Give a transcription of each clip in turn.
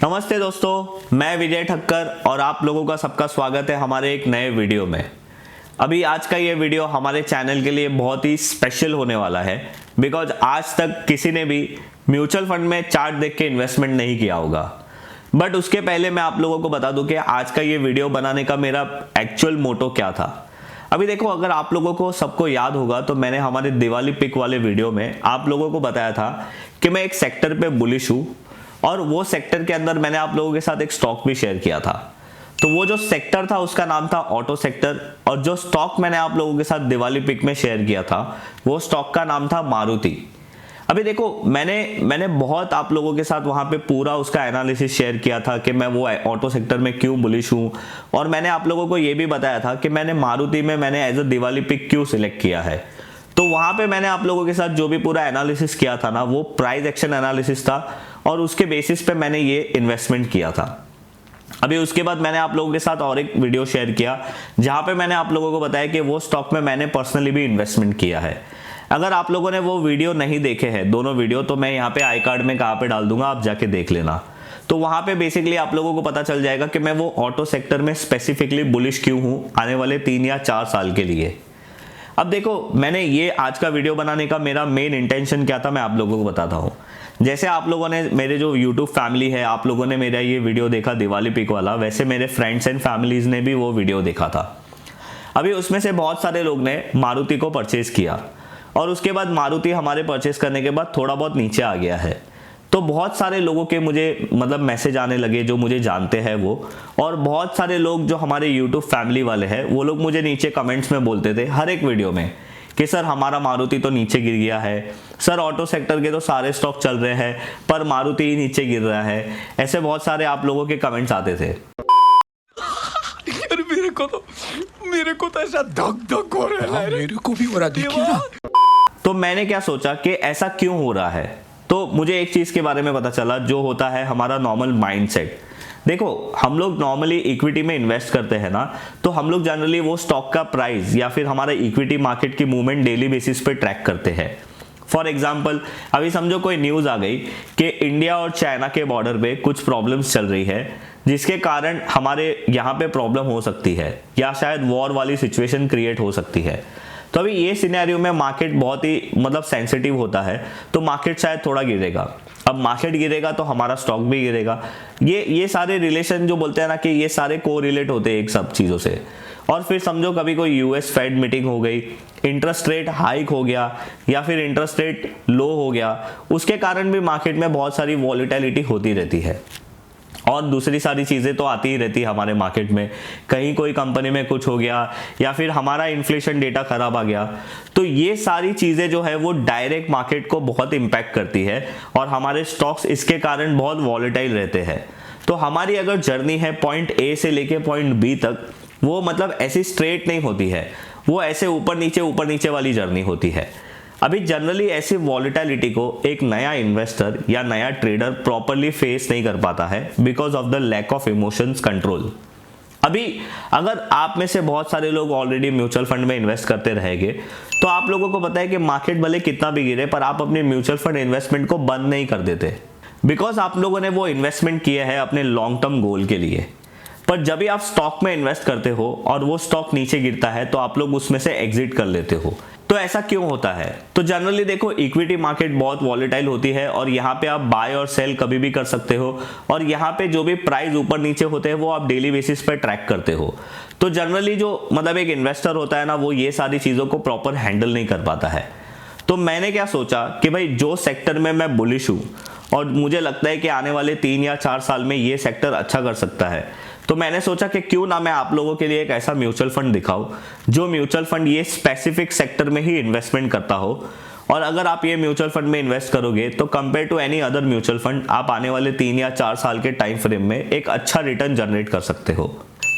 नमस्ते दोस्तों, मैं विजय ठक्कर और आप लोगों का सबका स्वागत है हमारे एक नए वीडियो में। अभी आज का ये वीडियो हमारे चैनल के लिए बहुत ही स्पेशल होने वाला है बिकॉज आज तक किसी ने भी म्यूचुअल फंड में चार्ट देख के इन्वेस्टमेंट नहीं किया होगा। बट उसके पहले मैं आप लोगों को बता दूं कि आज का ये वीडियो बनाने का मेरा एक्चुअल मोटो क्या था। अभी देखो, अगर आप लोगों को सबको याद होगा तो मैंने हमारे दिवाली पिक वाले वीडियो में आप लोगों को बताया था कि मैं एक सेक्टर पे बुलिश हूँ और वो सेक्टर के अंदर मैंने आप लोगों के साथ एक स्टॉक भी शेयर किया था। तो वो जो सेक्टर था उसका नाम था ऑटो सेक्टर और जो स्टॉक मैंने आप लोगों के साथ दिवाली पिक में शेयर किया था वो स्टॉक का नाम था मारुति। अभी देखो, मैंने बहुत आप लोगों के साथ वहां पे पूरा उसका एनालिसिस शेयर किया था कि मैं वो ऑटो सेक्टर में क्यों बुलिश हूं और मैंने आप लोगों को ये भी बताया था कि मैंने मारुति में मैंने एज अ दिवाली पिक क्यों सिलेक्ट किया है। तो वहां पे मैंने आप लोगों के साथ जो भी पूरा एनालिसिस किया था ना, वो प्राइस एक्शन एनालिसिस था और उसके बेसिस पे मैंने ये इन्वेस्टमेंट किया था। अभी उसके बाद मैंने आप लोगों के साथ और एक वीडियो शेयर किया जहां पे मैंने आप लोगों को बताया कि वो स्टॉक में मैंने पर्सनली भी इन्वेस्टमेंट किया है। अगर आप लोगों ने वो वीडियो नहीं देखे हैं, दोनों वीडियो, तो मैं यहाँ पे आई कार्ड में कहाँ पे डाल दूंगा, आप जाके देख लेना। तो वहां पे बेसिकली आप लोगों को पता चल जाएगा कि मैं वो ऑटो सेक्टर में स्पेसिफिकली बुलिश क्यों हूँ आने वाले 3 या 4 साल के लिए। अब देखो, मैंने ये आज का वीडियो बनाने का मेरा मेन इंटेंशन क्या था मैं आप लोगों को बताता हूँ। जैसे आप लोगों ने, मेरे जो यूट्यूब फैमिली है, आप लोगों ने मेरा ये वीडियो देखा दिवाली पिक वाला, वैसे मेरे फ्रेंड्स एंड फैमिलीज ने भी वो वीडियो देखा था। अभी उसमें से बहुत सारे लोग ने मारुति को परचेज किया और उसके बाद मारुति हमारे परचेज करने के बाद थोड़ा बहुत नीचे आ गया है। तो बहुत सारे लोगों के मुझे मैसेज आने लगे जो मुझे जानते हैं वो, और बहुत सारे लोग जो हमारे यूट्यूब फैमिली वाले हैं वो लोग मुझे नीचे कमेंट्स में बोलते थे हर एक वीडियो में कि सर हमारा मारुति तो नीचे गिर गया है, सर ऑटो सेक्टर के तो सारे स्टॉक चल रहे हैं पर मारुति ही नीचे गिर रहा है। ऐसे बहुत सारे आप लोगों के कमेंट्स आते थे। यार मेरे को तो ऐसा धक धक हो रहा है। मेरे को भी हो रहा, देखिए ना। तो मैंने क्या सोचा कि ऐसा क्यों हो रहा है, तो मुझे एक चीज के बारे में पता चला जो होता है हमारा नॉर्मल माइंडसेट। देखो, हम लोग नॉर्मली इक्विटी में इन्वेस्ट करते हैं ना, तो हम लोग जनरली वो स्टॉक का प्राइस या फिर हमारा इक्विटी मार्केट की मूवमेंट डेली बेसिस पे ट्रैक करते हैं। फॉर एग्जाम्पल, अभी समझो कोई न्यूज आ गई कि इंडिया और चाइना के बॉर्डर पे कुछ प्रॉब्लम्स चल रही है जिसके कारण हमारे यहाँ पे प्रॉब्लम हो सकती है या शायद वॉर वाली सिचुएशन क्रिएट हो सकती है। तो अभी ये सिनेरियो में मार्केट बहुत ही सेंसिटिव होता है, तो मार्केट शायद थोड़ा गिरेगा। अब मार्केट गिरेगा तो हमारा स्टॉक भी गिरेगा। ये सारे रिलेशन जो बोलते हैं ना कि ये सारे कोरिलेट होते हैं एक सब चीज़ों से। और फिर समझो कभी कोई यूएस फेड मीटिंग हो गई, इंटरेस्ट रेट हाइक हो गया या फिर इंटरेस्ट रेट लो हो गया, उसके कारण भी मार्केट में बहुत सारी वॉलीटिलिटी होती रहती है। और दूसरी सारी चीज़ें तो आती ही रहती है हमारे मार्केट में, कहीं कोई कंपनी में कुछ हो गया या फिर हमारा इन्फ्लेशन डेटा खराब आ गया, तो ये सारी चीज़ें जो है वो डायरेक्ट मार्केट को बहुत इम्पैक्ट करती है और हमारे स्टॉक्स इसके कारण बहुत वॉलेटाइल रहते हैं। तो हमारी अगर जर्नी है पॉइंट ए से लेके पॉइंट बी तक, वो ऐसी स्ट्रेट नहीं होती है, वो ऐसे ऊपर नीचे वाली जर्नी होती है। अभी जनरली ऐसी वॉलेटिलिटी को एक नया इन्वेस्टर या नया ट्रेडर प्रॉपरली फेस नहीं कर पाता है because of the lack of emotions control. अभी अगर आप में से बहुत सारे लोग ऑलरेडी म्यूचुअल फंड में इन्वेस्ट करते रहेंगे तो आप लोगों को पता है कि मार्केट भले कितना भी गिरे पर आप अपने म्यूचुअल फंड इन्वेस्टमेंट को बंद नहीं कर देते बिकॉज आप लोगों ने वो इन्वेस्टमेंट किया है अपने लॉन्ग टर्म गोल के लिए। पर जब भी आप स्टॉक में इन्वेस्ट करते हो और वो स्टॉक नीचे गिरता है तो आप लोग उसमें से एग्जिट कर लेते हो। तो ऐसा क्यों होता है? तो जनरली देखो, इक्विटी मार्केट बहुत वॉलेटाइल होती है और यहाँ पे आप बाय और सेल कभी भी कर सकते हो और यहाँ पे जो भी प्राइस ऊपर नीचे होते हैं वो आप डेली बेसिस पे ट्रैक करते हो। तो जनरली जो एक इन्वेस्टर होता है ना, वो ये सारी चीज़ों को प्रॉपर हैंडल नहीं कर पाता है। तो मैंने क्या सोचा कि भाई जो सेक्टर में मैं बुलिश हूँ और मुझे लगता है कि आने वाले 3 या 4 साल में ये सेक्टर अच्छा कर सकता है, तो मैंने सोचा कि क्यों ना मैं आप लोगों के लिए एक ऐसा म्यूचुअल फंड दिखाऊं जो म्यूचुअल फंड ये स्पेसिफिक सेक्टर में ही इन्वेस्टमेंट करता हो। और अगर आप ये म्यूचुअल फंड में इन्वेस्ट करोगे तो compare to any other mutual fund आप आने वाले 3 या 4 साल के टाइम फ्रेम में एक अच्छा रिटर्न जनरेट कर सकते हो।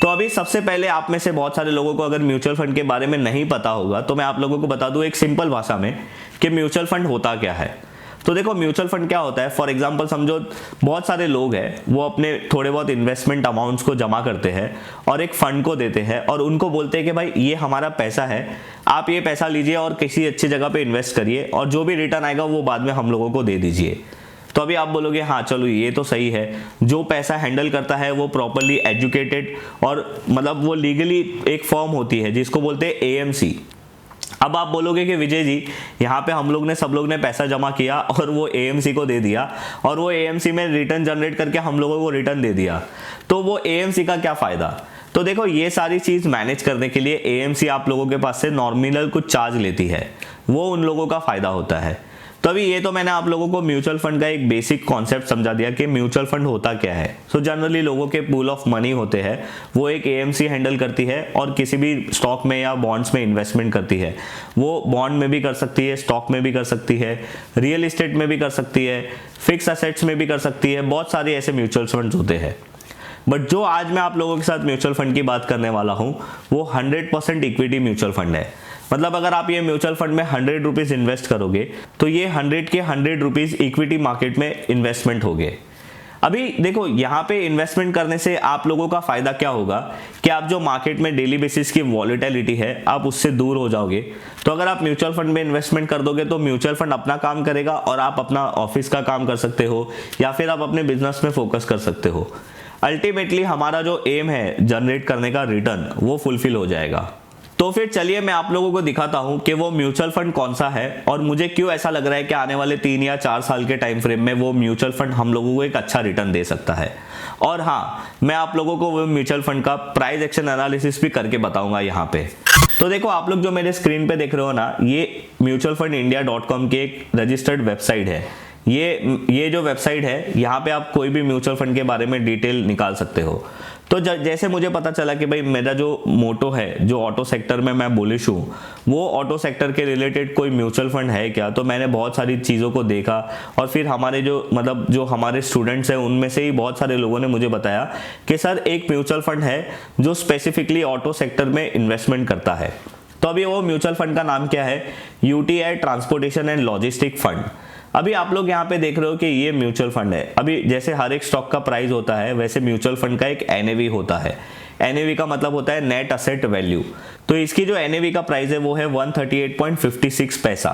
तो अभी सबसे पहले आप में से बहुत सारे लोगों को अगर म्यूचुअल फंड के बारे में नहीं पता होगा तो मैं आप लोगों को बता दूं एक सिंपल भाषा में कि म्यूचुअल फंड होता क्या है। तो देखो, म्यूचुअल फंड क्या होता है, फॉर एग्जांपल समझो बहुत सारे लोग हैं वो अपने थोड़े बहुत इन्वेस्टमेंट अमाउंट्स को जमा करते हैं और एक फंड को देते हैं और उनको बोलते हैं कि भाई ये हमारा पैसा है, आप ये पैसा लीजिए और किसी अच्छी जगह पे इन्वेस्ट करिए और जो भी रिटर्न आएगा वो बाद में हम लोगों को दे दीजिए। तो अभी आप बोलोगे हाँ चलो ये तो सही है, जो पैसा हैंडल करता है वो प्रॉपरली एजुकेटेड और मतलब वो लीगली एक फर्म होती है जिसको बोलते हैं एएमसी। अब आप बोलोगे कि विजय जी यहाँ पे हम लोग ने सब लोग ने पैसा जमा किया और वो एएमसी को दे दिया और वो एएमसी में रिटर्न जनरेट करके हम लोगों को रिटर्न दे दिया, तो वो एएमसी का क्या फ़ायदा। तो देखो ये सारी चीज़ मैनेज करने के लिए एएमसी आप लोगों के पास से नॉमिनल कुछ चार्ज लेती है, वो उन लोगों का फ़ायदा होता है। तो अभी ये तो मैंने आप लोगों को म्यूचुअल फंड का एक बेसिक कॉन्सेप्ट समझा दिया कि म्यूचुअल फंड होता क्या है। सो जनरली लोगों के पूल ऑफ मनी होते हैं, वो एक एएमसी हैंडल करती है और किसी भी स्टॉक में या बॉन्ड्स में इन्वेस्टमेंट करती है। वो बॉन्ड में भी कर सकती है, स्टॉक में भी कर सकती है, रियल एस्टेट में भी कर सकती है, फिक्स असेट्स में भी कर सकती है, बहुत सारे ऐसे म्यूचुअल फंड होते हैं। बट जो आज मैं आप लोगों के साथ म्यूचुअल फंड की बात करने वाला हूँ वो 100% इक्विटी म्यूचुअल फंड है। मतलब अगर आप ये म्यूचुअल फंड में 100 रुपीज़ इन्वेस्ट करोगे तो ये 100 के 100 रुपीज़ इक्विटी मार्केट में इन्वेस्टमेंट हो गए। अभी देखो यहाँ पे इन्वेस्टमेंट करने से आप लोगों का फ़ायदा क्या होगा कि आप जो मार्केट में डेली बेसिस की वॉलेटिलिटी है आप उससे दूर हो जाओगे। तो अगर आप म्यूचुअल फंड में इन्वेस्टमेंट कर दोगे तो म्यूचुअल फंड अपना काम करेगा और आप अपना ऑफिस का काम कर सकते हो या फिर आप अपने बिजनेस में फोकस कर सकते हो। अल्टीमेटली हमारा जो एम है जनरेट करने का रिटर्न वो फुलफिल हो जाएगा। तो फिर चलिए मैं आप लोगों को दिखाता हूं कि वो म्यूचुअल फंड कौन सा है और मुझे क्यों ऐसा लग रहा है कि आने वाले 3 या 4 साल के टाइम फ्रेम में वो म्यूचुअल फंड हम लोगों को एक अच्छा रिटर्न दे सकता है। और हाँ, मैं आप लोगों को वो म्यूचुअल फंड का प्राइस एक्शन एनालिसिस भी करके बताऊंगा यहाँ पे। तो देखो आप लोग जो मेरे स्क्रीन पे देख रहे हो ना, ये mutualfundindia.com की एक रजिस्टर्ड वेबसाइट है। ये जो वेबसाइट है यहाँ पे आप कोई भी म्यूचुअल फंड के बारे में डिटेल निकाल सकते हो। तो जैसे मुझे पता चला कि भाई मेरा जो मोटो है, जो ऑटो सेक्टर में मैं बुलिश हूँ, वो ऑटो सेक्टर के रिलेटेड कोई म्यूचुअल फंड है क्या, तो मैंने बहुत सारी चीज़ों को देखा और फिर हमारे जो हमारे स्टूडेंट्स हैं उनमें से ही बहुत सारे लोगों ने मुझे बताया कि सर एक म्यूचुअल फंड है जो स्पेसिफिकली ऑटो सेक्टर में इन्वेस्टमेंट करता है। तो अभी वो म्यूचुअल फंड का नाम क्या है, UTI transportation and logistic fund. अभी आप लोग यहाँ पे देख रहे हो कि ये म्यूचुअल फंड है। अभी जैसे हर एक स्टॉक का प्राइस होता है वैसे म्यूचुअल फंड का एक एनएवी होता है। एनएवी का मतलब होता है नेट असेट वैल्यू। तो इसकी जो एनएवी का प्राइस है वो है 138.56 पैसा।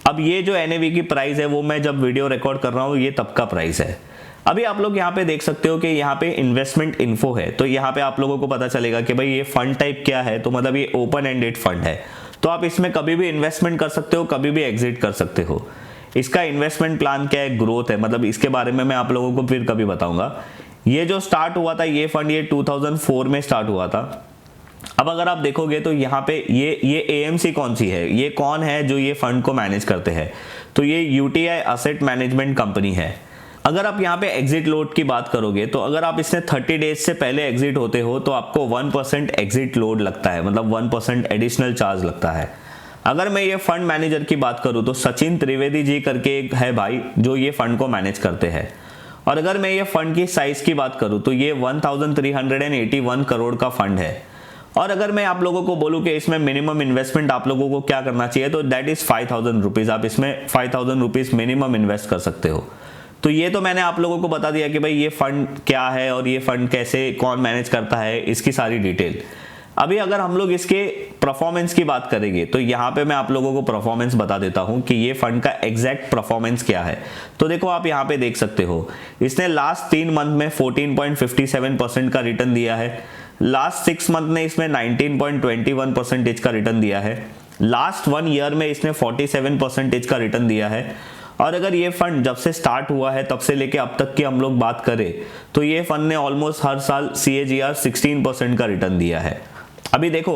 अब ये जो एनएवी की प्राइस है वो मैं जब वीडियो रिकॉर्ड कर रहा हूँ ये तब का प्राइस है। अभी आप लोग यहाँ पे देख सकते हो कि यहाँ पे इन्वेस्टमेंट इन्फो है, तो यहाँ पे आप लोगों को पता चलेगा कि भाई ये फंड टाइप क्या है। तो मतलब ये ओपन एंडेड फंड है, तो आप इसमें कभी भी इन्वेस्टमेंट कर सकते हो, कभी भी एग्जिट कर सकते हो। इसका इन्वेस्टमेंट प्लान क्या है, ग्रोथ है, मतलब इसके बारे में मैं आप लोगों को फिर कभी बताऊंगा। ये जो स्टार्ट हुआ था ये फंड, ये 2004 में स्टार्ट हुआ था। अब अगर आप देखोगे तो यहाँ पे ये एएमसी कौन सी है, ये कौन है जो ये फंड को मैनेज करते हैं, तो ये यूटीआई एसेट मैनेजमेंट कंपनी है। अगर आप यहाँ पे एग्जिट लोड की बात करोगे तो अगर आप इसने 30 डेज से पहले एग्जिट होते हो तो आपको 1% एग्जिट लोड लगता है, मतलब 1% एडिशनल चार्ज लगता है। अगर मैं ये फंड मैनेजर की बात करूं तो सचिन त्रिवेदी जी करके एक है भाई जो ये फंड को मैनेज करते हैं। और अगर मैं ये फंड की साइज की बात करूं तो ये 1381 करोड़ का फंड है। और अगर मैं आप लोगों को बोलूं कि इसमें मिनिमम इन्वेस्टमेंट आप लोगों को क्या करना चाहिए, तो दैट इज 5000 रुपीज़। आप इसमें 5000 रुपीज़ मिनिमम इन्वेस्ट कर सकते हो। तो ये तो मैंने आप लोगों को बता दिया कि भाई ये फंड क्या है और ये फंड कैसे कौन मैनेज करता है, इसकी सारी डिटेल। अभी अगर हम लोग इसके परफॉर्मेंस की बात करेंगे तो यहाँ पे मैं आप लोगों को परफॉर्मेंस बता देता हूँ कि ये फंड का एग्जैक्ट परफॉर्मेंस क्या है। तो देखो आप यहाँ पे देख सकते हो इसने लास्ट 3 मंथ में 14.57% का रिटर्न दिया है। लास्ट 6 मंथ में इसमें 19.21% का रिटर्न दिया है। लास्ट 1 ईयर में इसने 47% का रिटर्न दिया है। और अगर ये फंड जब से स्टार्ट हुआ है तब से लेके अब तक की हम लोग बात करें तो ये फंड ने ऑलमोस्ट हर साल CAGR 16% का रिटर्न दिया है। अभी देखो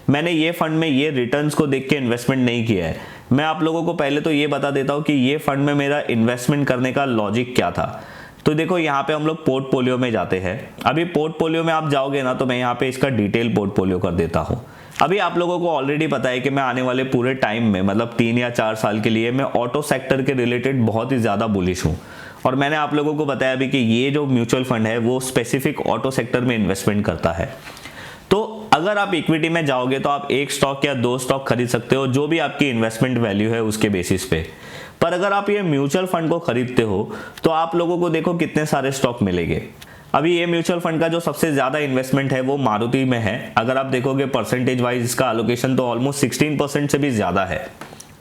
मैंने ये फंड में ये रिटर्न्स को देख के इन्वेस्टमेंट नहीं किया है। मैं आप लोगों को पहले तो ये बता देता हूँ कि ये फंड में मेरा इन्वेस्टमेंट करने का लॉजिक क्या था। तो देखो यहाँ पे हम लोग पोर्टफोलियो में जाते हैं। अभी पोर्टफोलियो में आप जाओगे ना तो मैं यहाँ पे इसका डिटेल पोर्टफोलियो कर देता हूँ। अभी आप लोगों को ऑलरेडी पता है कि मैं आने वाले पूरे टाइम में मतलब 3 या 4 साल के लिए मैं ऑटो सेक्टर के रिलेटेड बहुत ही ज़्यादा बुलिश हूँ। और मैंने आप लोगों को बताया भी कि ये जो म्यूचुअल फंड है वो स्पेसिफिक ऑटो सेक्टर में इन्वेस्टमेंट करता है। तो अगर आप इक्विटी में जाओगे तो आप 1 स्टॉक या 2 स्टॉक खरीद सकते हो जो भी आपकी इन्वेस्टमेंट वैल्यू है उसके बेसिस पे। पर अगर आप ये म्यूचुअल फंड को खरीदते हो तो आप लोगों को देखो कितने सारे स्टॉक मिलेंगे। अभी ये म्यूचुअल फंड का जो सबसे ज़्यादा इन्वेस्टमेंट है वो मारुति में है। अगर आप देखोगे परसेंटेज वाइज इसका एलोकेशन तो ऑलमोस्ट 16% से भी ज़्यादा है।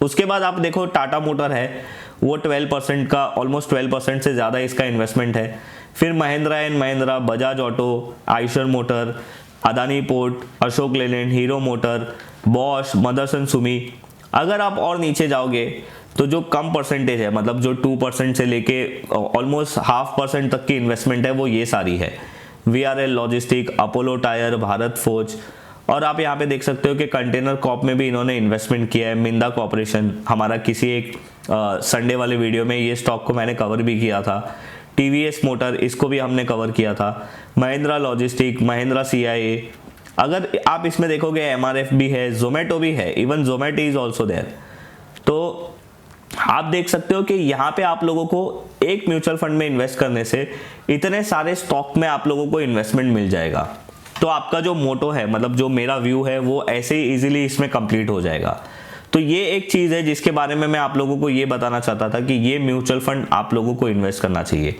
उसके बाद आप देखो टाटा मोटर है, वो 12% का, ऑलमोस्ट 12% से ज़्यादा इसका इन्वेस्टमेंट है। फिर Mahindra and Mahindra, Bajaj auto, Eicher motor, Adani port, Ashok Leyland, Hero motor, Bosch, Motherson Sumi. अगर आप और नीचे जाओगे तो जो कम परसेंटेज है, मतलब जो 2% से लेके ऑलमोस्ट 0.5% तक की इन्वेस्टमेंट है, वो ये सारी है। VRL logistic, Apollo tyre, Bharat forge. और आप यहाँ पे देख सकते हो कि कंटेनर कॉर्प में भी इन्होंने इन्वेस्टमेंट किया है। मिंदा कॉर्पोरेशन, हमारा किसी एक संडे वाले वीडियो में ये स्टॉक को मैंने कवर भी किया था। TVS मोटर, इसको भी हमने कवर किया था। Mahindra logistic, Mahindra CIA। अगर आप इसमें देखोगे MRF भी है, जोमेटो भी है, even Zomato is also there. तो आप देख सकते हो कि यहाँ पे आप लोगों को एक म्यूचुअल फंड में इन्वेस्ट करने से इतने सारे स्टॉक में आप लोगों को इन्वेस्टमेंट मिल जाएगा। तो आपका जो मोटो है, मतलब जो मेरा व्यू है, वो ऐसे ही इजीली इसमें कंप्लीट हो जाएगा। तो ये एक चीज़ है जिसके बारे में मैं आप लोगों को ये बताना चाहता था कि ये म्यूचुअल फंड आप लोगों को इन्वेस्ट करना चाहिए।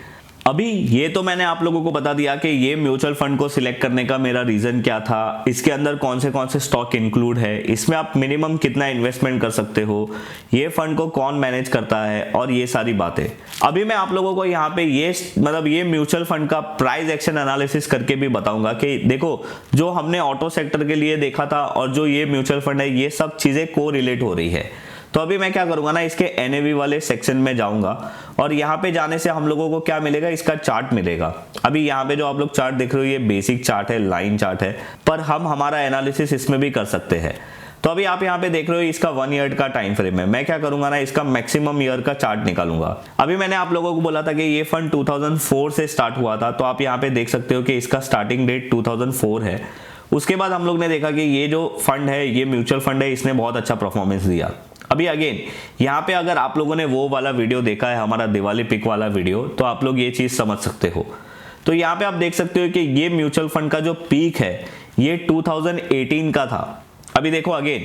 अभी ये तो मैंने आप लोगों को बता दिया कि ये म्यूचुअल फंड को सिलेक्ट करने का मेरा रीज़न क्या था, इसके अंदर कौन से स्टॉक इंक्लूड है, इसमें आप मिनिमम कितना इन्वेस्टमेंट कर सकते हो, ये फंड को कौन मैनेज करता है, और ये सारी बातें। अभी मैं आप लोगों को यहाँ पे ये म्यूचुअल फंड का प्राइस एक्शन एनालिसिस करके भी बताऊंगा कि देखो, जो हमने ऑटो सेक्टर के लिए देखा था और जो ये म्यूचुअल फंड है, ये सब चीज़ें को रिलेट हो रही है। तो अभी मैं क्या करूंगा ना, इसके NAV वाले सेक्शन में जाऊंगा और यहाँ पे जाने से हम लोगों को क्या मिलेगा, इसका चार्ट मिलेगा। अभी यहाँ पे जो आप लोग चार्ट देख रहे हो, ये बेसिक चार्ट है, लाइन चार्ट है, पर हम हमारा एनालिसिस इसमें भी कर सकते हैं। तो अभी आप यहाँ पे देख रहे हो, इसका 1 ईयर का टाइम फ्रेम है। मैं क्या करूंगा ना, इसका मैक्सिमम ईयर का चार्ट निकालूंगा। अभी मैंने आप लोगों को बोला था कि ये फंड 2004 से स्टार्ट हुआ था, तो आप यहाँ पे देख सकते हो कि इसका स्टार्टिंग डेट 2004 है। उसके बाद हम लोग ने देखा कि ये जो फंड है, ये म्यूचुअल फंड है, इसने बहुत अच्छा परफॉर्मेंस दिया। अभी अगेन यहाँ पे अगर आप लोगों ने वो वाला वीडियो देखा है, हमारा दिवाली पिक वाला वीडियो, तो आप लोग ये चीज़ समझ सकते हो। तो यहाँ पे आप देख सकते हो कि ये म्यूचुअल फंड का जो पीक है, ये 2018 का था। अभी देखो अगेन,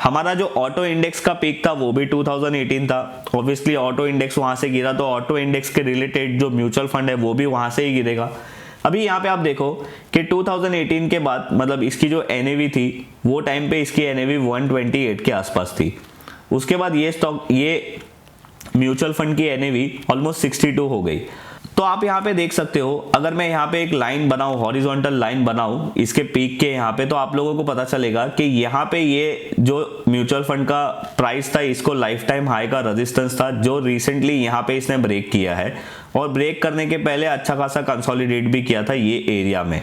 हमारा जो ऑटो इंडेक्स का पीक था वो भी 2018 था। ऑब्वियसली ऑटो इंडेक्स वहाँ से गिरा, तो ऑटो इंडेक्स के रिलेटेड जो म्यूचुअल फंड है वो भी वहाँ से ही गिरेगा। अभी यहाँ पे आप देखो कि 2018 के बाद, मतलब इसकी जो NAV थी, वो टाइम पे इसकी NAV 128 के आसपास थी। उसके बाद ये म्यूचुअल फंड की NAV ऑलमोस्ट 62 हो गई। तो आप यहाँ पे देख सकते हो, अगर मैं यहाँ पे एक लाइन बनाऊं, हॉरिजॉन्टल लाइन बनाऊं इसके पीक के यहाँ पे, तो आप लोगों को पता चलेगा कि यहाँ पे ये जो म्यूचुअल फंड का प्राइस था, इसको लाइफ टाइम हाई का रेजिस्टेंस था, जो रिसेंटली यहाँ पे इसने ब्रेक किया है, और ब्रेक करने के पहले अच्छा खासा कंसोलिडेट भी किया था ये एरिया में।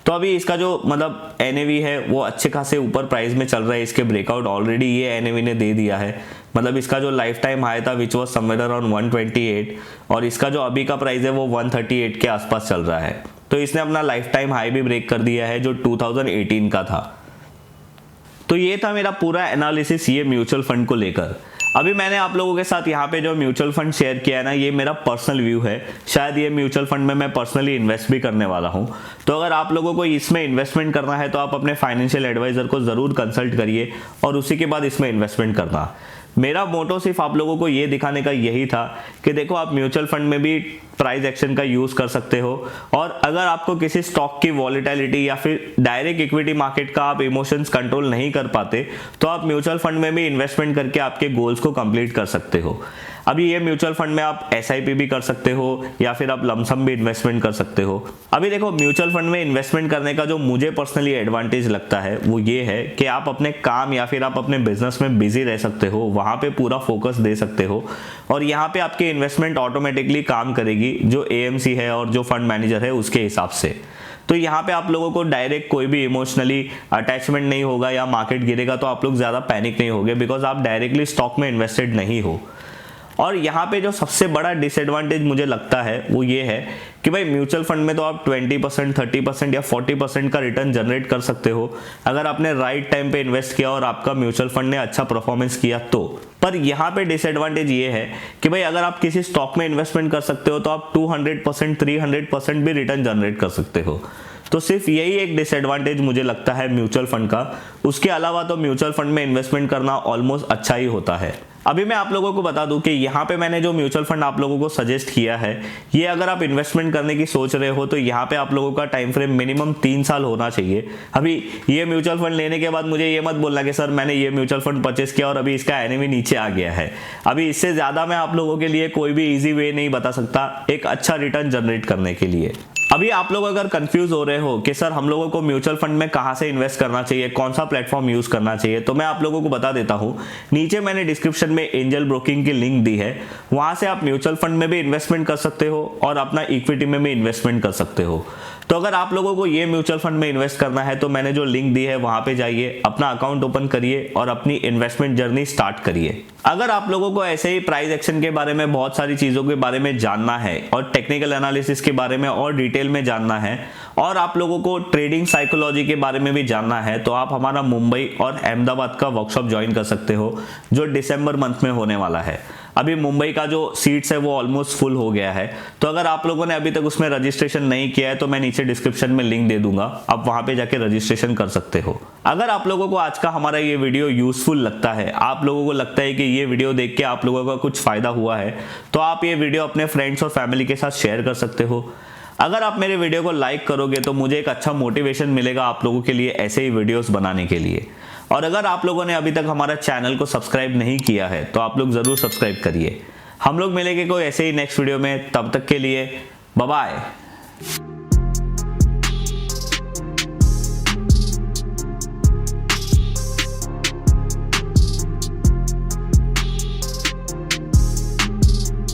तो अभी इसका जो मतलब NAV है वो अच्छे खासे ऊपर प्राइस में चल रहा है। इसके ब्रेकआउट ऑलरेडी ये NAV ने दे दिया है। मतलब इसका जो लाइफ टाइम हाई था विच वॉज समवेयर अराउंड 128, और इसका जो अभी का प्राइस है वो 138 के आसपास चल रहा है। तो इसने अपना लाइफ टाइम हाई भी ब्रेक कर दिया है जो 2018 का था। तो ये था मेरा पूरा एनालिसिस ये म्यूचुअल फंड को लेकर। अभी मैंने आप लोगों के साथ यहाँ पे जो म्यूचुअल फंड शेयर किया है ना, ये मेरा पर्सनल व्यू है। शायद ये म्यूचुअल फंड में मैं पर्सनली इन्वेस्ट भी करने वाला हूँ। तो अगर आप लोगों को इसमें इन्वेस्टमेंट करना है तो आप अपने फाइनेंशियल एडवाइजर को ज़रूर कंसल्ट करिए और उसी के बाद इसमें इन्वेस्टमेंट करना। मेरा मोटो सिर्फ आप लोगों को ये दिखाने का यही था कि देखो, आप म्यूचुअल फंड में भी प्राइस एक्शन का यूज़ कर सकते हो, और अगर आपको किसी स्टॉक की वॉलेटिलिटी या फिर डायरेक्ट इक्विटी मार्केट का आप इमोशंस कंट्रोल नहीं कर पाते, तो आप म्यूचुअल फंड में भी इन्वेस्टमेंट करके आपके गोल्स को कंप्लीट कर सकते हो। अभी ये म्यूचुअल फंड में आप SIP भी कर सकते हो या फिर आप लमसम भी इन्वेस्टमेंट कर सकते हो। अभी देखो, म्यूचुअल फंड में इन्वेस्टमेंट करने का जो मुझे पर्सनली एडवांटेज लगता है वो ये है कि आप अपने काम या फिर आप अपने बिजनेस में बिजी रह सकते हो, वहाँ पे पूरा फोकस दे सकते हो, और यहाँ पे आपकी इन्वेस्टमेंट ऑटोमेटिकली काम करेगी जो AMC है और जो फंड मैनेजर है उसके हिसाब से। तो यहाँ पे आप लोगों को डायरेक्ट कोई भी इमोशनली अटैचमेंट नहीं होगा, या मार्केट गिरेगा तो आप लोग ज़्यादा पैनिक नहीं होगे, बिकॉज आप डायरेक्टली स्टॉक में इन्वेस्टेड नहीं हो। और यहाँ पे जो सबसे बड़ा डिसएडवांटेज मुझे लगता है वो ये है कि भाई म्यूचुअल फंड में तो आप 20%, 30% या 40% का रिटर्न जनरेट कर सकते हो अगर आपने राइट टाइम पे इन्वेस्ट किया और आपका म्यूचुअल फंड ने अच्छा परफॉर्मेंस किया तो। पर यहाँ पे डिसएडवांटेज ये है कि भाई अगर आप किसी स्टॉक में इन्वेस्टमेंट कर सकते हो तो आप 200%, 300% भी रिटर्न जनरेट कर सकते हो। तो सिर्फ यही एक डिसएडवांटेज मुझे लगता है म्यूचुअल फंड का। उसके अलावा तो म्यूचुअल फंड में इन्वेस्टमेंट करना ऑलमोस्ट अच्छा ही होता है। अभी मैं आप लोगों को बता दूं कि यहाँ पे मैंने जो म्यूचुअल फंड आप लोगों को सजेस्ट किया है, ये अगर आप इन्वेस्टमेंट करने की सोच रहे हो तो यहाँ पे आप लोगों का टाइम फ्रेम मिनिमम 3 साल होना चाहिए। अभी ये म्यूचुअल फंड लेने के बाद मुझे ये मत बोलना कि सर मैंने ये म्यूचुअल फंड परचेस किया और अभी इसका एनएवी नीचे आ गया है। अभी इससे ज़्यादा मैं आप लोगों के लिए कोई भी ईजी वे नहीं बता सकता एक अच्छा रिटर्न जनरेट करने के लिए। अभी आप लोग अगर कंफ्यूज हो रहे हो कि सर हम लोगों को म्यूचुअल फंड में कहां से इन्वेस्ट करना चाहिए, कौन सा प्लेटफॉर्म यूज करना चाहिए, तो मैं आप लोगों को बता देता हूं। नीचे मैंने डिस्क्रिप्शन में एंजल ब्रोकिंग की लिंक दी है, वहां से आप म्यूचुअल फंड में भी इन्वेस्टमेंट कर सकते हो और अपना इक्विटी में भी इन्वेस्टमेंट कर सकते हो। तो अगर आप लोगों को ये म्यूचुअल फंड में इन्वेस्ट करना है तो मैंने जो लिंक दी है वहां पे जाइए, अपना अकाउंट ओपन करिए और अपनी इन्वेस्टमेंट जर्नी स्टार्ट करिए। अगर आप लोगों को ऐसे ही प्राइस एक्शन के बारे में बहुत सारी चीजों के बारे में जानना है और टेक्निकल एनालिसिस के बारे में और डिटेल में जानना है और आप लोगों को ट्रेडिंग साइकोलॉजी के बारे में भी जानना है तो आप हमारा मुंबई और अहमदाबाद का वर्कशॉप ज्वाइन कर सकते हो जो दिसंबर मंथ में होने वाला है। अभी मुंबई का जो सीट्स है वो ऑलमोस्ट फुल हो गया है, तो अगर आप लोगों ने अभी तक उसमें रजिस्ट्रेशन नहीं किया है तो मैं नीचे डिस्क्रिप्शन में लिंक दे दूंगा, आप वहां पे जाके रजिस्ट्रेशन कर सकते हो। अगर आप लोगों को आज का हमारा ये वीडियो यूजफुल लगता है, आप लोगों को लगता है कि ये वीडियो देख के आप लोगों का कुछ फायदा हुआ है, तो आप ये वीडियो अपने फ्रेंड्स और फैमिली के साथ शेयर कर सकते हो। अगर आप मेरे वीडियो को लाइक करोगे तो मुझे एक अच्छा मोटिवेशन मिलेगा आप लोगों के लिए ऐसे ही वीडियोस बनाने के लिए। और अगर आप लोगों ने अभी तक हमारा चैनल को सब्सक्राइब नहीं किया है तो आप लोग जरूर सब्सक्राइब करिए। हम लोग मिलेंगे कोई ऐसे ही नेक्स्ट वीडियो में, तब तक के लिए बाय बाय।